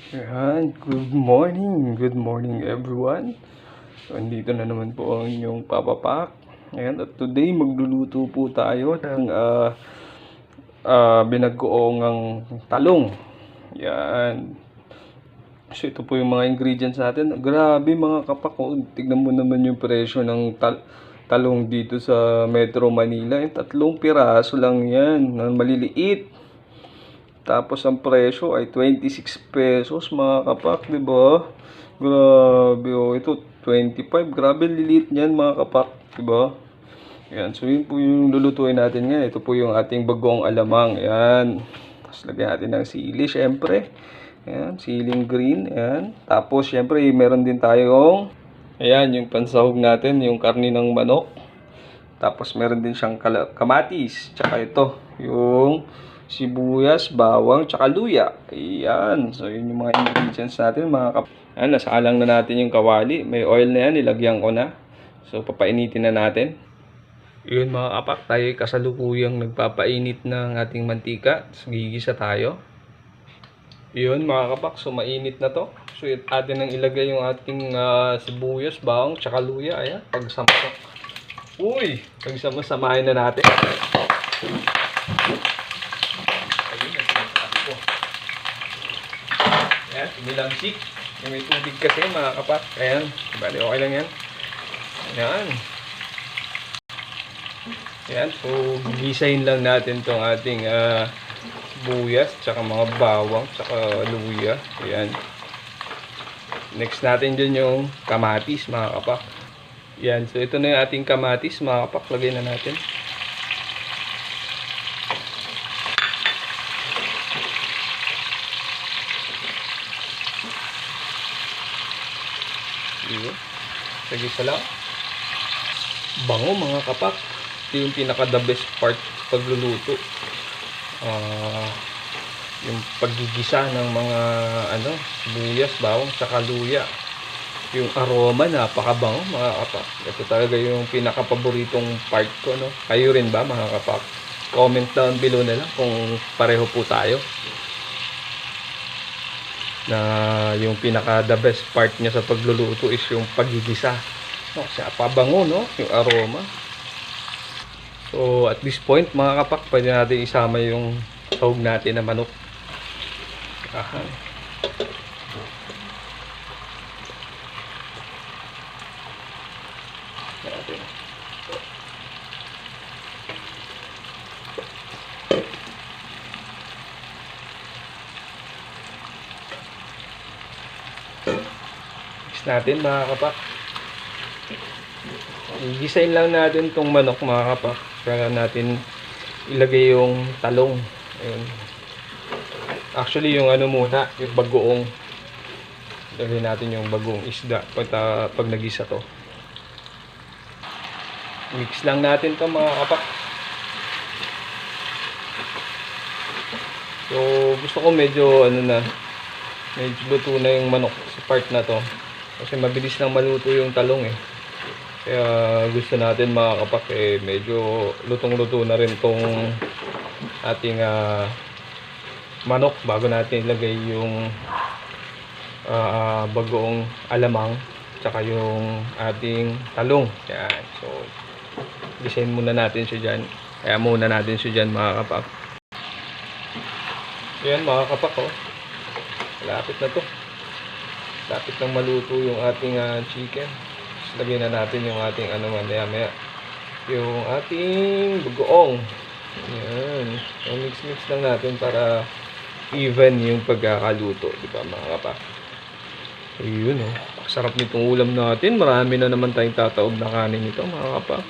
Ayan, good morning everyone. So, andito na naman po ang inyong papapak. Ayan, at today magluluto po tayo ng binagoong talong. Ayan. So ito po yung mga ingredients natin. Grabe mga kapak, tignan mo naman yung presyo ng talong dito sa Metro Manila. 3 piraso lang yan, maliliit. Tapos ang presyo ay 26 pesos mga kapak, 'di ba? Grabe oh, ito 25. Grabe lilit niyan mga kapak, 'di ba? Yan, so yun po yung lulutuin natin ngayon. Ito po yung ating bagong alamang. Yan. Tapos lagyan natin ng sili, syempre. Yan, siling green. Yan. Tapos syempre, meron din tayong ayan, yung pansahog natin, yung karni ng manok. Tapos meron din siyang kamatis. Tsaka ito, yung sibuyas, bawang, tsaka luya. Ayan. So, yun yung mga ingredients natin, mga ayan, nasalang na natin yung kawali. May oil na yan, nilagyan ko na. So, papainitin na natin. Yun mga kapak, tayo kasalukuyang nagpapainit ng ating mantika. So, gigisa tayo. Yun mga kapak, so mainit na to. So, atin nang ilagay yung ating sibuyas, bawang, tsaka luya. Ayan, pagsama. Uy! Pagsama-samahin na natin. Ayan, tumilamsik. May tubig kasi mga kapak. Ayan, bali okay lang yan. Ayan. Ayan, so gigisahin lang natin tong ating sibuyas, tsaka mga bawang, tsaka luya. Ayan. Next natin dyan yung kamatis mga kapak. Ayan, so ito na yung ating kamatis mga kapak. Lagay na natin. Sige sa lang. Bango mga kapak. Ito yung pinaka the best part pagluluto. Yung paggigisa ng mga sibuyas, bawang, tsaka luya. Yung aroma napakabango mga kapak. Ito talaga yung pinaka paboritong part ko, no? Kayo rin ba mga kapak? Comment down below na lang kung pareho po tayo. Na yung pinaka the best part niya sa pagluluto is yung paggigisa. No, siya pabango, no? Yung aroma. So at this point mga kapak, pwede natin isama yung sahog natin na manok. Aha. Natin. Mix natin mga kapak. Gisain lang natin tong manok mga kapak. Kaya natin ilagay yung talong. Ayun. Actually yung muna, yung bagoong. Ilagay natin yung bagoong isda pag nagisa to. Mix lang natin to mga kapak. So gusto ko medyo medyo luto na yung manok sa part na to. Kasi mabilis lang maluto yung talong eh. Kaya gusto natin mga kapak medyo lutong-luto na rin tong ating manok bago natin ilagay yung bagoong alamang tsaka yung ating talong. Yan. So gisahin muna natin siya dyan. Kaya muna natin siya dyan mga kapak. Yan mga kapak oh. Lapit na to. Lapit nang maluto yung ating chicken. Lagyan na natin yung ating maya yung ating bagoong. Yan. So, mix lang natin para even yung pagkakaluto, di ba mga kapak? Ayun oh. Sarap nitong ulam natin. Marami na naman tayong tataob na kanin nito mga kapak.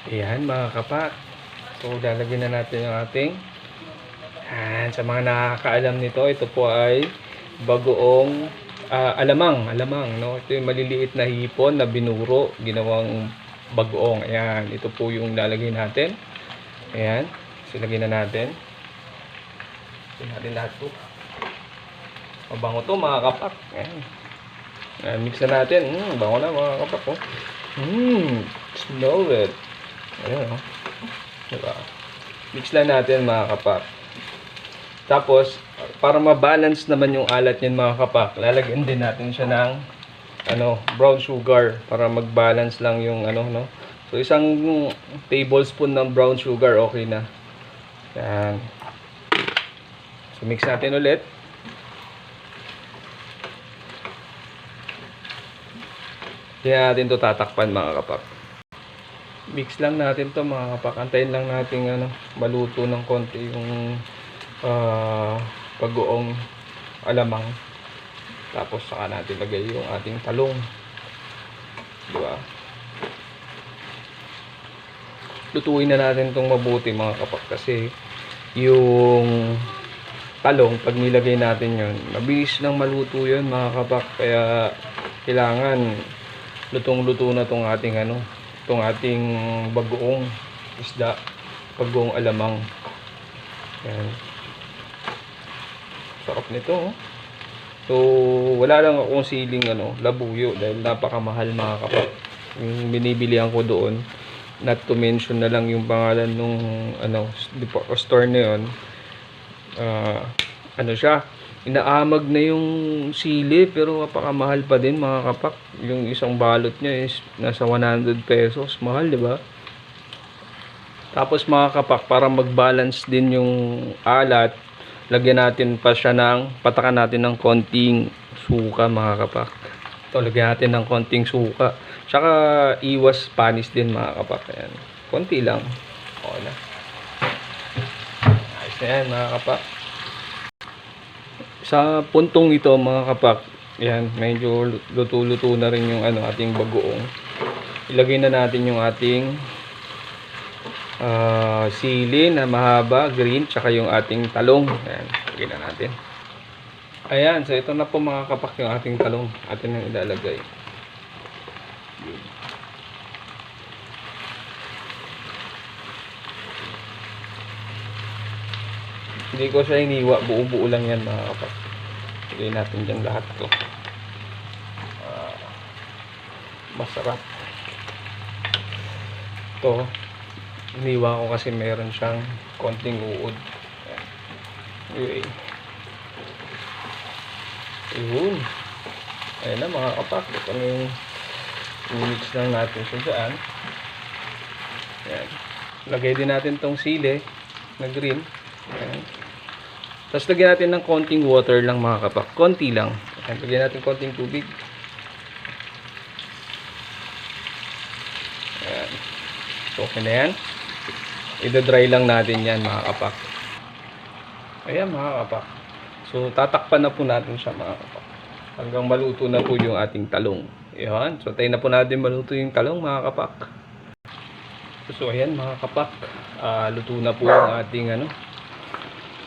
Ayan mga kapak. So lalagyan na natin yung ating sa mga nakakaalam nito, ito po ay bagoong alamang, no? Ito yung maliliit na hipon na binuro, ginawang bagoong. Ayan, ito po yung lalagay natin. Ayan, so lagyan na natin. Lagyan natin lahat po. Mabango to mga kapak. Ayan. Ayan, mix na natin. Bango na mga kapak. Oh. Smell it. Ayan, oh. Diba? Mix lang natin mga kapak. Tapos, para ma-balance naman yung alat niyan mga kapak, lalagyan din natin siya ng brown sugar para mag-balance lang yung no. So isang tablespoon ng brown sugar okay na. Yan. So mix natin ulit. Kaya natin to tatakpan mga kapak. Mix lang natin to mga kapak. Antayin lang natin maluto ng konti yung pag-uong alamang. Tapos saka natin lagay yung ating talong. Diba? Lutuin na natin itong mabuti mga kapak kasi yung talong pag nilagay natin yun, mabilis nang maluto yun mga kapak. Kaya kailangan lutong-luto na itong ating itong ating bagoong isda, bagoong alamang. Yan. Sarap nito, oh. So, wala lang akong siling labuyo dahil napakamahal mga kapak. Yung binibilihan ko doon, not to mention na lang yung pangalan nung store na yun. Siya, inaamag na yung sili pero napakamahal pa din mga kapak. Yung isang balot niya is nasa 100 pesos. Mahal, di ba? Tapos mga kapak, para mag-balance din yung alat, lagyan natin pa siya patakan natin ng konting suka mga kapak. Ito, lagyan natin ng konting suka. Tsaka iwas panis din mga kapak. Ayan. Konti lang. Okay na. Ayos na yan mga kapak. Sa puntong ito mga kapak, yan, medyo luto-luto na rin yung ating bagoong. Ilagay na natin yung ating sili na mahaba, green, tsaka yung ating talong. Ayan, lagay na natin. Ayan, so ito na po mga kapak yung ating talong. Atin nang ilalagay. Hindi ko siya iniwa, buo-buo lang yan mga kapak. Lagay natin dyan lahat to. Masarap. Ito, iniwa ko kasi meron siyang konting uod. Ayan. Ayun. Ayan na mga kapak. Ito na yung mix lang natin siya dyan. Ayan. Lagay din natin tong sili na green. Ayan. Tapos lagyan natin ng konting water lang mga kapak. Konti lang. Ayan. Lagyan natin konting tubig. Ayan. So, okay na yan. I-dry lang natin yan mga kapak. Ayan mga kapak. So, tatakpan na po natin siya mga kapak. Hanggang maluto na po yung ating talong. Ayan. So, tayo na po natin maluto yung talong mga kapak. So, ayan mga kapak. Luto na po yung ating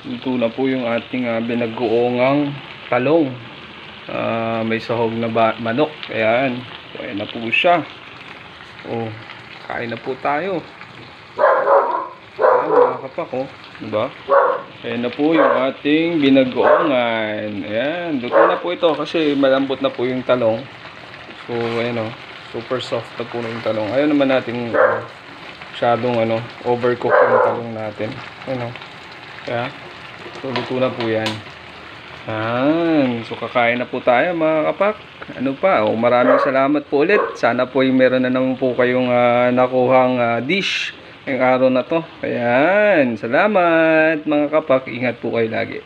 luto na po yung ating binagoongang talong. May sahog na manok. Ayan. So, ayan na po siya. Oh, kain na po tayo. Ayan mga kapak, oh. Diba? Ayan na po yung ating binagoongan. Ayan, luto na po ito kasi malambot na po yung talong. So, ayan super soft na po yung talong. Ayaw naman natin masyadong overcook yung talong natin. Kaya, so luto na po yan. Ayan, so kakain na po tayo mga kapak. Maraming salamat po ulit. Sana po meron na naman po kayong nakuhang dish ngayong araw na to. Ayan, salamat mga kapak. Ingat po kayo lagi.